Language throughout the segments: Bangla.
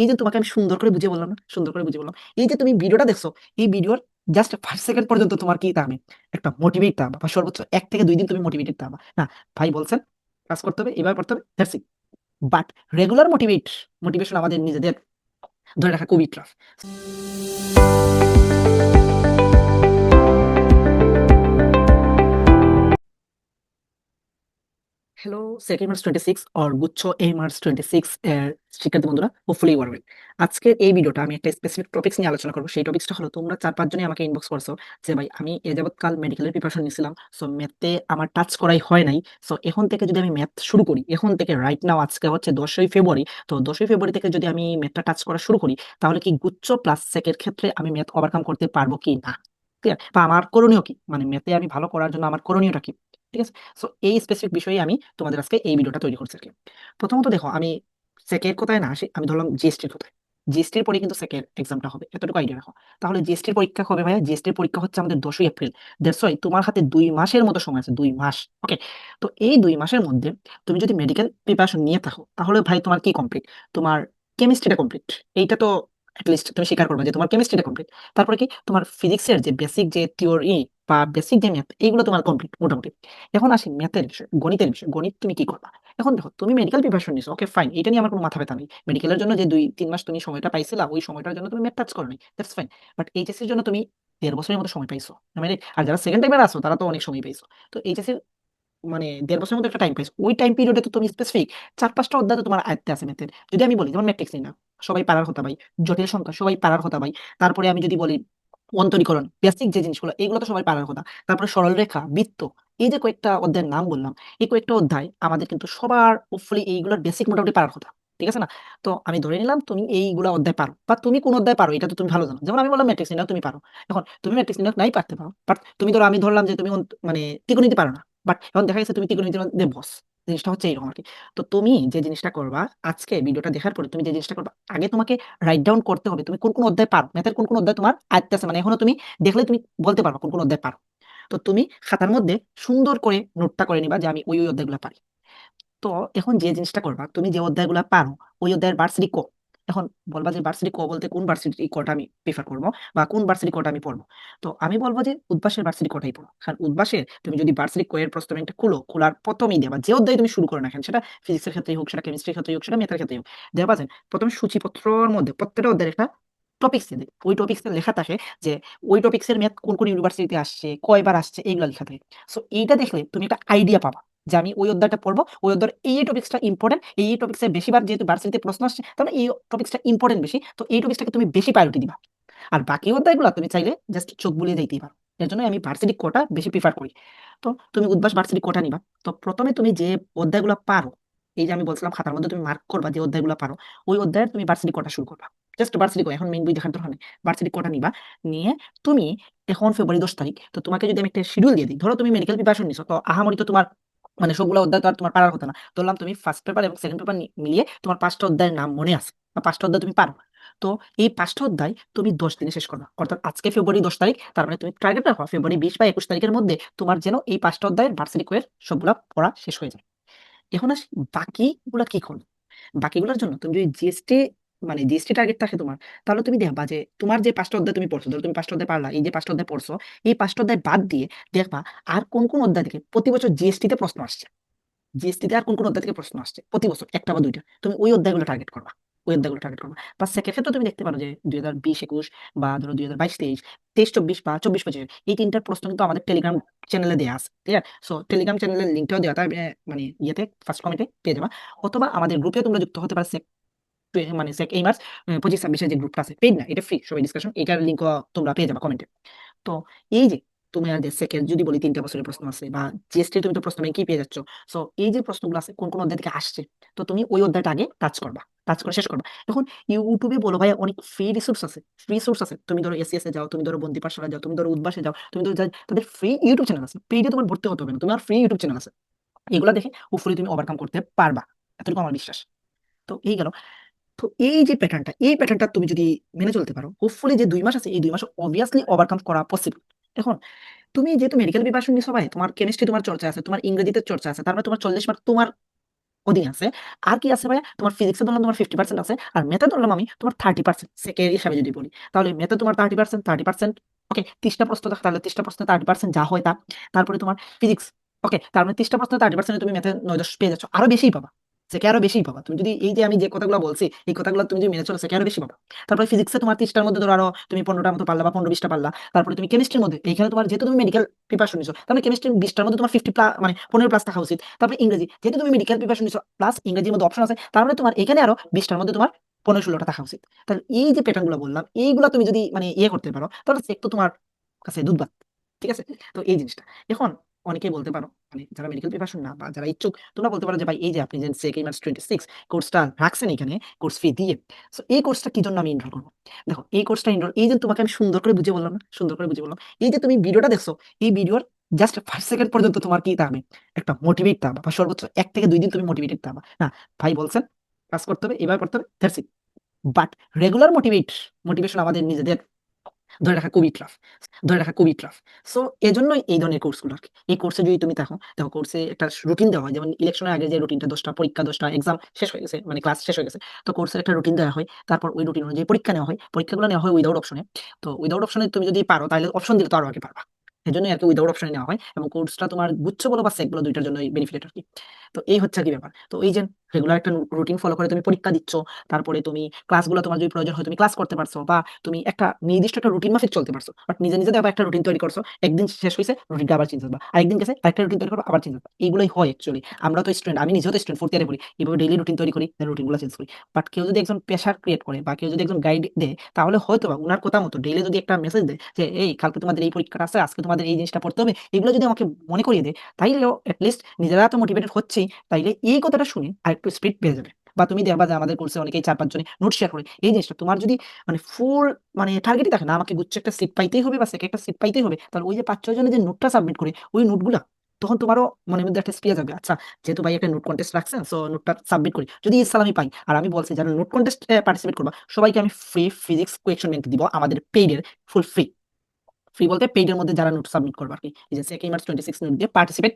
এই যে তোমাকে আমি সুন্দর করে বুঝিয়ে বললাম না, সুন্দর করে বুঝিয়ে বললাম। এই যে তুমি ভিডিওটা দেখছো, এই ভিডিওর জাস্ট 5 সেকেন্ড পর্যন্ত তোমার কি থাকবে, একটা মোটিভেট থাকবা, বা সর্বোচ্চ 1 থেকে 2 দিন তুমি মোটিভেটেড থাকবা। না, ভাই বলছেন কাজ করতে হবে, এভাবে করতে হবে, that's it. But regular motivation আমাদের নিজেদের ধরে রাখা খুবই tough. Hello, second March 26 or গুচ্ছ এই মার্চ 26 এর শিক্ষার্থী বন্ধুরা, হোপফুলি ইউ আর ওয়েল। আজকের এই ভিডিওটা আমি একটা স্পেসিফিক টপিক্স নিয়ে আলোচনা করবো। সেই টপিক্সটা হলো, তোমরা 4-5 জনই আমাকে ইনবক্স করছো যে ভাই আমি এ যাবৎকাল মেডিকেলের প্রিপারেশন নিছিলাম, সো ম্যাথে আমার টাচ করাই হয় নাই। সো এখন থেকে যদি আমি ম্যাথ শুরু করি, এখন থেকে রাইট নাও, আজকে হচ্ছে 10ই ফেব্রুয়ারি, তো 10ই ফেব্রুয়ারি থেকে যদি আমি ম্যাথটা টাচ করা শুরু করি, তাহলে কি গুচ্ছ প্লাস সেকের ক্ষেত্রে আমি ম্যাথ ওভারকাম করতে পারবো কি না? ঠিক আছে, বা আমার করণীয় কি, মানে ম্যাথে আমি ভালো করার জন্য আমার করণীয়টা কি? ঠিক আছে। সো এই স্পেসিফিক বিষয়ে আমি তোমাদের আজকে এই ভিডিওটা তৈরি করছি আরকি। প্রথমত দেখো, আমি সেকের কথায় না আসি, আমি ধরলাম জিএসটির কথায়। জিএসটির পরে কিন্তু সেকের এক্সামটা হবে, এতটুকু আইডিয়া রাখো। তাহলে জিএসটির পরীক্ষা কবে ভাইয়া? জিএসটির পরীক্ষা হচ্ছে আমাদের 10ই এপ্রিল। দ্যাটস ওয়াই তোমার হাতে 2 মাসের মতো সময় আছে, 2 মাস। ওকে, তো এই 2 মাসের মধ্যে তুমি যদি মেডিকেল প্রিপারেশন নিয়ে থাকো, তাহলে ভাই তোমার কি কমপ্লিট? তোমার কেমিস্ট্রিটা কমপ্লিট। এইটা তো এটলিস্ট তুমি স্বীকার করবে যে তোমার কেমিস্ট্রিটা কমপ্লিট। তারপরে কি তোমার ফিজিক্সের যে বেসিক যে থিওরি বা বেসিক যে ম্যাথ, এইগুলো তোমার কমপ্লিট মোটামুটি। এখন আসি ম্যাথের বিষয়, গণিতের বিষয়। গণিত তুমি কি করবা? এখন দেখো, তুমি মেডিকেল প্রিপারেশন নিছো, ওকে ফাইন, এটা নিয়ে আমার কোনো মাথা ব্যথা নেই। মেডিকেলের জন্য যে 2-3 মাস তুমি সময়টা পাইছিলা, ওই সময়টার জন্য তুমি ম্যাথ টাচ করো নাই, দ্যাটস ফাইন। বাট এইচএসসির জন্য তুমি 1.5 বছরের মতো সময় পাইছো। মানে, আর যারা সেকেন্ড টাইমে আসো তারা তো অনেক সময় পাইছো। তো এইচএসসির মানে 1.5 বছরের মতো একটা টাইম পাইছো, ওই টাইম পিরিয়ডে তো তুমি স্পেসিফিক 4-5টা অধ্যায় তো তোমার আয়ত্তে আছে ম্যাথের। যদি আমি বলি যেমন ম্যাট্রিক্স নিই না, সবাই পারার কথা ভাই। জটিল সংখ্যা সবাই পারার কথা ভাই। তারপরে আমি যদি বলি অন্তরীকরণ, বেসিক যে জিনিসগুলো, এগুলো তো সবাই পারার কথা। তারপরে সরলরেখা, বৃত্ত, এই যে কয়েকটা অধ্যায়ের নাম বললাম, এই কয়েকটা অধ্যায় আমাদের কিন্তু সবার হোপফুলি এইগুলোর বেসিক মোটামুটি পারার কথা। ঠিক আছে না? তো আমি ধরে নিলাম তুমি এইগুলা অধ্যায় পারো, বা তুমি কোন অধ্যায় পারো এটা তো তুমি ভালো জানো। যেমন আমি বললাম ম্যাট্রিক্স নির্ণয় তুমি পারো। এখন তুমি ম্যাট্রিক্স নির্ণয় নাই পারতে পারো, বাট তুমি ধরো, আমি ধরলাম যে তুমি মানে ত্রিকোণমিতি পারো না, বাট এখন দেখা গেছে তুমি ত্রিকোণমিতির মধ্যে বস। জিনিসটা হচ্ছে এরকম আরকি। তো তুমি যে জিনিসটা করবা, আজকে ভিডিওটা দেখার পরে তুমি যে জিনিসটা করবা, আগে তোমাকে রাইট ডাউন করতে হবে তুমি কোন অধ্যায় পারো, ম্যাথের কোন অধ্যায় তোমার আয়ত্তে আছে, মানে এখনো তুমি দেখলে তুমি বলতে পারবা কোন অধ্যায় পারো। তো তুমি খাতার মধ্যে সুন্দর করে নোটটা করে নিবা যে আমি ওই অধ্যায়গুলো পারি। তো এখন যে জিনিসটা করবা, তুমি যে অধ্যায়গুলো পারো, ওই অধ্যায়ের ভার্সিটি ক। এখন বলবা যে ভার্সিটি ক বলতে কোন ভার্সিটি কটা আমি প্রেফার করবো, বা কোন ভার্সিটি কটা আমি পড়বো। তো আমি বলবো যে উদ্ভাসের ভার্সিটি কটাই পড়ো। কারণ উদ্ভাসের তুমি যদি ভার্সিটি ক এর প্রশ্ন ব্যাংকটা খুলো, খোলার প্রথমেই দেবা যে অধ্যায় তুমি শুরু করো না কেন, সেটা ফিজিক্সের ক্ষেত্রেই হোক, সেটা কেমিস্ট্রির ক্ষেত্রেই হোক, সেটা ম্যাথের ক্ষেত্রেই হোক, দেবা যে প্রথমে সূচিপত্রর মধ্যে প্রত্যেকটা অধ্যায়ের একটা টপিক্স দিয়ে দেবে। ওই টপিক্সে লেখা থাকে যে ওই টপিক্সের ম্যাথ কোন কোন ইউনিভার্সিটিতে আসছে, কয়বার আসছে, এইগুলো লেখা থাকে। সো এইটা দেখলে তুমি একটা আইডিয়া পাবা যে আমি ওই অধ্যায়টা পড়বো, ওই অধ্যায়ের এই টপিক্সটা ইম্পর্টেন্ট, এই টপিক্সে বেশিবার যেহেতু ভার্সিটিতে প্রশ্ন আসছে, তাহলে এই টপিক্সটা ইম্পর্টেন্ট বেশি, তো এই টপিক্সটাকে তুমি বেশি প্রায়োরিটি দিবা। আর বাকি অধ্যায়গুলো তুমি চাইলে জাস্ট চোখ বুলিয়ে যাইতেই পারো। এর জন্য আমি ভার্সিটি কোটা বেশি প্রিফার করি। তো তুমি উদ্ভাস ভার্সিটি কোটা নিবা। তো প্রথমে তুমি যে অধ্যায়গুলো পারো, এই যে আমি বলছিলাম খাতার মধ্যে তুমি মার্ক করবা যে অধ্যায়গুলো পারো, ওই অধ্যায়ের তুমি ভার্সিটি কোটা শুরু করবা। জাস্ট ভার্সিটি কোটা, এখন মেইন বই দেখার দরকার নেই। ভার্সিটি কোটা নিবা, নিয়ে তুমি এখন ফেব্রুয়ারি 10 তারিখ, তো তোমাকে যদি আমি একটা শিডিউল দিয়ে দিই, ধরো তুমি মেডিকেল প্রিপারেশন নিছো, তো আহামরি তো তোমার মানে সবগুলো অধ্যায় তো আর তোমার পারার কথা না। ধরলাম তুমি ফার্স্ট পেপার এবং সেকেন্ড পেপার মিলিয়ে তোমার 5টা অধ্যায়ের নাম মনে আছে, বা 5টা অধ্যায় তুমি পারো। তো এই 5টা অধ্যায় তুমি 10 দিনে শেষ করবা। অর্থাৎ আজকে ফেব্রুয়ারি 10 তারিখ, তার মানে তুমি টার্গেট রাখো ফেব্রুয়ারি 20 বা 21 তারিখের মধ্যে তোমার যেন এই 5টা অধ্যায়ের ভার্সিটি কোয়ের সবগুলা পড়া শেষ হয়ে যায়। এখন আসি বাকিগুলা কি করবে। বাকিগুলোর জন্য তুমি যদি জিএসটি মানে জিএসটি টার্গেট থাকে তোমার, তাহলে তুমি দেখবা যে তোমার যে 5টা অধ্যায় তুমি পড়ছো, ধরো তুমি 5টা অধ্যায় পারলা, এই যে 5টা অধ্যায় পড়ছো, এই 5টা অধ্যায় বাদ দিয়ে দেখবা আর কোন কোন অধ্যায় থেকে প্রতি বছর জিএসটি তে প্রশ্ন আসছে। জিএসটিতে আর কোন কোন অধ্যায় থেকে প্রশ্ন আসছে প্রতি বছর, একটা বা দুইটা, তুমি ওই অধ্যায়গুলো টার্গেট করবা। ওই অধ্যায়গুলো টার্গেট করবা। বা সেক্ষেত্রে তুমি দেখতে পারো যে 2020-21, বা ধরো 2022-23, 23-24 বা 24-25, এই তিনটার প্রশ্ন কিন্তু আমাদের টেলিগ্রাম চ্যানেলে দেওয়া আছে। ঠিক আছে, সো টেলিগ্রাম চ্যানেলের লিঙ্কটাও দেওয়া, তাই মানে ইয়েতে ফার্স্ট কমেন্টে পেয়ে যাবা। অথবা আমাদের গ্রুপে তোমরা যুক্ত হতে পারো, মানে সেক এই মার্চ 25-26 যে গ্রুপটা আছে, পেইড না, এটা ফ্রি, সবাই ডিসকাশন, এটার লিঙ্ক তোমরা পেয়ে যাবা কমেন্টে। তো এই যে তুমি আর যে সেকেন্ড যদি বলি 3টা বছরের প্রশ্ন আছে, বা জিএসটি তুমি তো প্রশ্ন ব্যাংক পেয়ে যাচ্ছ। সো এই যে প্রশ্নগুলো আছে কোন কোন অধ্যায় থেকে আসছে, তো তুমি ওই অধ্যায়টা আগে টাচ করবা, টাচ করে শেষ করবা। এখন ইউটিউবে বলো ভাই, অনেক ফ্রি রিসোর্স আছে, ফ্রি সোর্স আছে। তুমি ধরো এসিএস এ যাও, তুমি ধরো বন্দি পাঠশালা যাও, তুমি ধরো উদ্ভাসে যাও, তুমি ধরো তাদের ফ্রি ইউটিউব চ্যানেল আছে, পেইডে তোমার ভর্তি হতে হবে না, তোমার ফ্রি ইউটিউব চ্যানেল আছে। এগুলো দেখে হোপফুলি তুমি ওভারকাম করতে পারবা, এতটুকু আমার বিশ্বাস। তো এই গেল। তো এই যে প্যাটার্নটা, এই প্যাটার্নটা তুমি যদি মেনে চলতে পারো, হোপফুলি যে 2 মাস আছে, এই 2 মাস অবভিয়াসলি ওভারকাম করা পসিবল। এখন তুমি যেহেতু মেডিকেল প্রিপারেশন নিছো ভাই, তোমার কেমিস্ট্রি তোমার চর্চা আছে, তোমার ইংরেজিতে চর্চা আছে, তার মানে তোমার 40 মার্ক তোমার অধীনে আছে। আর কি আছে ভাইয়া? তোমার ফিজিক্সে ধরলাম তোমার 50% আছে। আর ম্যাথে ধরলাম আমি তোমার 30% সেকের হিসাবে যদি বলি। তাহলে ম্যাথে তোমার 30%, ওকে 30 টা প্রশ্ন থাকে, তাহলে 30 টা প্রশ্নে 30% যা হয় তা। তারপরে তোমার ফিজিক্স, ওকে তার মানে 30 টা প্রশ্নে 30% এ তুমি ম্যাথে 9-10 পেয়ে যাচ্ছ। আরো বেশিই পাবা। সেকে আরো বেশিই পাবা। তুমি যদি এই যে আমি যে কথাগুলো বলছি, এই কথাগুলো তুমি যদি মেনে চলো সেকে আরো বেশি পাবা। তারপরে ফিজিক্সে তোমার 30 টার মধ্যে ধরো আরো তুমি 15 টার মতো পারলা বা 15-20 টা পারলা। তারপরে তুমি কেমিস্ট্রির মধ্যে এইখানে তোমার যেহেতু তুমি মেডিকেল প্রিপারেশন নিছো, তার মানে কেমিস্ট্রি 20 টার মধ্যে তোমার 50 প্লাস মানে 15 প্লাস থাকা উচিত। তারপরে ইংরেজি যেহেতু তুমি মেডিকেল প্রিপারেশন নিছো প্লাস ইংরেজির মধ্যে অপশন আছে, তার মানে তোমার এখানে আরো 20 টার মধ্যে তোমার 15-16টা থাকা উচিত। তাহলে এই যে প্যাটার্ন গুলো বললাম, এইগুলা তুমি যদি মানে ইয়ে করতে পারো, তাহলে চেক তো তোমার কাছে দুধ ভাত। ঠিক আছে? তো এই জিনিসটা এখন অনেকেই বলতে পারো, মানে যারা মেডিকেল প্রিপারেশন না বা যারা ইচ্ছুক, তোমরা বলতে পারো যে ভাই এই যে আপনি যে সেকে মার্চ 26 কোর্সটা রাখছেন এখানে কোর্স ফি দিয়ে, সো এই কোর্সটা কি জন্য আমি এনরোল করবো? দেখো এই কোর্সটা এনরোল, এই যে তোমাকে আমি সুন্দর করে বুঝিয়ে বললাম না, সুন্দর করে বুঝিয়ে বললাম, এই যে তুমি ভিডিওটা দেখছো, এই ভিডিওর জাস্ট 5 সেকেন্ড পর্যন্ত তোমার কি থাকবে? একটা মোটিভেট থাকবে, বা সর্বোচ্চ 1 থেকে 2 দিন তুমি মোটিভেটেড থাকবা না, ভাই বলছেন কাজ করতে হবে, এভাবে করতে হবে, that's it. But regular motivation আমাদের নিজেদের ধরে রাখা খুবই টাফ, ধরে রাখা খুবই টাফ। সো এজন্যই এই ধরনের কোর্সগুলো আর কি। এই কোর্সে যদি তুমি দেখো, দেখো কোর্সে একটা রুটিন দেওয়া হয়, যেমন ইলেকশনের আগে যে রুটিনটা 10টা পরীক্ষা, 10টা এক্সাম শেষ হয়ে গেছে, মানে ক্লাস শেষ হয়ে গেছে, তো কোর্সের একটা রুটিন দেওয়া হয়। তারপর ওই রুটিন অনুযায়ী পরীক্ষা নেওয়া হয়, পরীক্ষাগুলো নেওয়া হয় উইদাউট অপশনে। তো উইদাউট অপশনে তুমি যদি পারো, তাহলে অপশন দিলে তো আরো আগে পারবা। এই জন্যই আর কি উইদাউট অপশনে নেওয়া হয়, এবং কোর্সটা তোমার গুচ্ছ বলো বা সেক বলো, দুইটার জন্য বেনিফিট আর কি। তো এই হচ্ছে আর কি ব্যাপার। তো এই যে রেগুলার একটা রুটিন ফলো করে তুমি পরীক্ষা দিচ্ছ, তারপরে তুমি ক্লাসগুলো তোমার যদি প্রয়োজন হয় তুমি ক্লাস করতে পারছো, বা তুমি একটা নির্দিষ্ট একটা রুটিন মাফিক চলতে পারছো। বাট নিজে নিজে আবার একটা রুটিন তৈরি করছো, একদিন শেষ হয়েছে রুটিনটা আবার চেঞ্জ হবে, আরেকদিন গেছে আরেকটা রুটিন তৈরি করবো, আবার চেঞ্জ হবে। এইগুলোই হয় অ্যাকচুয়ালি। আমরা তো স্টুডেন্ট, আমি নিজেও তো স্টুডেন্ট, 4th ইয়ারে পড়ি, এইভাবে ডেইলি রুটিন তৈরি করি, রুটিনগুলো চেঞ্জ করি। বাট কেউ যদি একজন প্রেশার ক্রিয়েট করে, বা কেউ যদি একজন গাইড দেয়, তাহলে হয়তো বা উনার কথা মতো ডেইলি যদি একটা মেসেজ দেয় যে এই কালকে তোমাদের এই পরীক্ষাটা আছে, আজকে তোমাদের এই জিনিসটা পড়তে হবে, এগুলো যদি আমাকে মনে করিয়ে দেয়, তাইলেও অ্যাটলিস্ট নিজেরা তো মোটিভেটেড হচ্ছেই, তাইলে এই কথাটা শুনে আরেকটু স্পিড বেড়ে যাবে। বা তুমি দেখবা যে আমাদের কোর্সে অনেকেই 4-5 জনে নোট শেয়ার করে। এই জিনিসটা তোমার যদি মানে ফুল মানে টার্গেটই থাকে না, আমাকে গুচ্ছ একটা সিট পাইতেই হবে বা সেকে একটা সিট পাইতেই হবে, তাহলে ওই যে 5-6 জনে যে নোটটা সাবমিট করে ওই নোটগুলা, তখন তোমারও মনের মধ্যে একটা স্পিয়া যাবে, আচ্ছা যেহেতু ভাই একটা নোট কন্টেস্ট রাখছেন, সো নোটটা সাবমিট করি, যদি ইসলাম আমি পাই। আর আমি বলছি যারা নোট কন্টেস্ট পার্টিসিপেট করবা সবাইকে আমি ফ্রি ফিজিক্স কোয়েকশন ব্যাংক দিব, আমাদের পেইডের, ফুল ফ্রি। ফ্রি বলতে পেইডের মধ্যে যারা নোট সাবমিট করবে আর কি, এই যে সেকে মার্চ 26 নোট দিয়ে পার্টিসিপেট,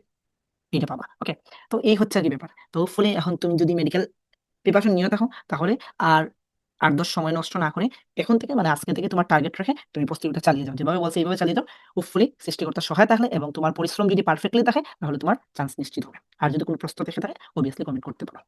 এটা পাবা। ওকে, তো এই হচ্ছে আর কি ব্যাপার। তো হোপফুলি এখন তুমি যদি মেডিকেল প্রিপারেশন নিয়ে থাকো, তাহলে আর 8-10 সময় নষ্ট না করে এখন থেকে, মানে আজকে থেকে তোমার টার্গেট রেখে তুমি প্রস্তুতিটা চালিয়ে যাও, যেভাবে বলছে এইভাবে চালিয়ে যাও। হোপফুলি সৃষ্টিকর্তার সহায় থাকলে এবং তোমার পরিশ্রম যদি পারফেক্টলি থাকে, তাহলে তোমার চান্স নিশ্চিত হবে। আর যদি কোনো প্রশ্ন থেকে থাকে অবভিয়াসলি কমেন্ট করতে পারো।